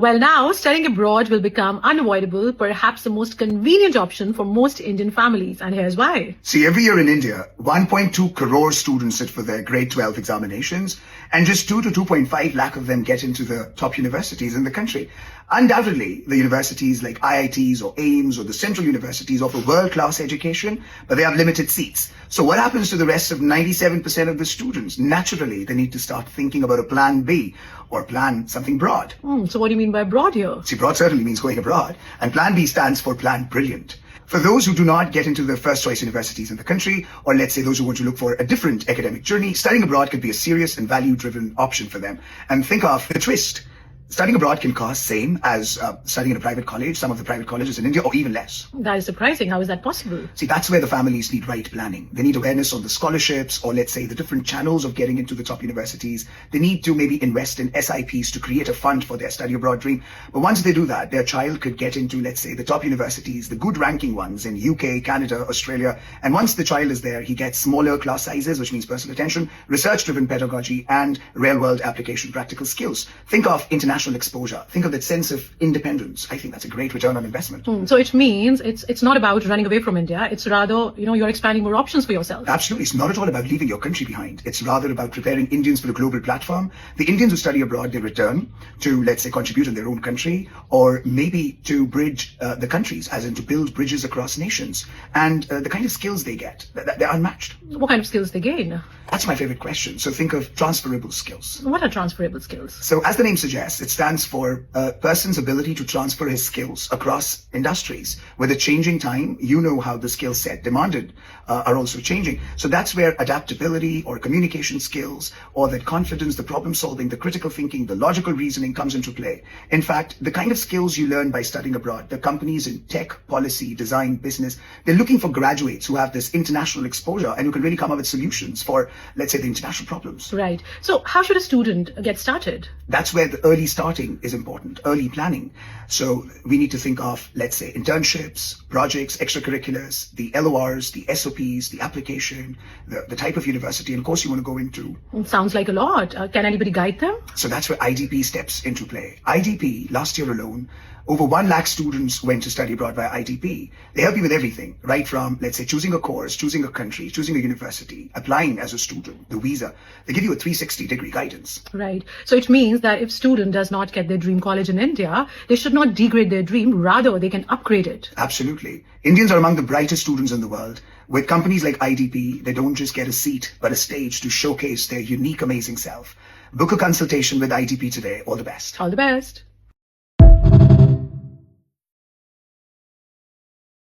Well, now studying abroad will become unavoidable, perhaps the most convenient option for most Indian families. And here's why. See, every year in India, 1.2 crore students sit for their grade 12 examinations, and just 2 to 2.5 lakh of them get into the top universities in the country. Undoubtedly, the universities like IITs or AIIMS or the central universities offer world-class education, but they have limited seats. So what happens to the rest of 97% of the students? Naturally, they need to start thinking about a plan B or plan something broad. So what do you mean by broad here? See, broad certainly means going abroad, and Plan B stands for Plan Brilliant. For those who do not get into the first choice universities in the country, or let's say those who want to look for a different academic journey, studying abroad could be a serious and value-driven option for them. And think of the twist. Studying abroad can cost same as studying in a private college, some of the private colleges in India, or even less. That is surprising. How is that possible? See, that's where the families need right planning. They need awareness on the scholarships, or let's say the different channels of getting into the top universities. They need to maybe invest in SIPs to create a fund for their study abroad dream. But once they do that, their child could get into, let's say, the top universities, the good ranking ones in UK, Canada, Australia. And once the child is there, he gets smaller class sizes, which means personal attention, research-driven pedagogy, and real-world application practical skills. Think of international exposure. Think of that sense of independence. I think that's a great return on investment. So it means it's not about running away from India. It's rather, you're expanding more options for yourself. Absolutely. It's not at all about leaving your country behind. It's rather about preparing Indians for a global platform. The Indians who study abroad, they return to, let's say, contribute in their own country, or maybe to bridge the countries, as in to build bridges across nations. And the kind of skills they get, they're unmatched. What kind of skills they gain? That's my favorite question. So think of transferable skills. What are transferable skills? So as the name suggests, it stands for a person's ability to transfer his skills across industries. With a changing time, you know how the skill set demanded are also changing. So that's where adaptability or communication skills or that confidence, the problem solving, the critical thinking, the logical reasoning comes into play. In fact, the kind of skills you learn by studying abroad, the companies in tech, policy, design, business, they're looking for graduates who have this international exposure and who can really come up with solutions for, let's say, the international problems. Right. So how should a student get started? That's where the early starting is important, early planning. So we need to think of, let's say, internships, projects, extracurriculars, the LORs, the SOPs, the application, the type of university and course you want to go into. It sounds like a lot. Can anybody guide them? So that's where IDP steps into play. IDP, last year alone, over 1 lakh students went to study abroad via IDP. They help you with everything, right from, let's say, choosing a course, choosing a country, choosing a university, applying as a student, the visa. They give you a 360-degree guidance. Right. So it means that if student does not get their dream college in India, they should not degrade their dream. Rather, they can upgrade it. Absolutely. Indians are among the brightest students in the world. With companies like IDP, they don't just get a seat, but a stage to showcase their unique, amazing self. Book a consultation with IDP today. All the best. All the best.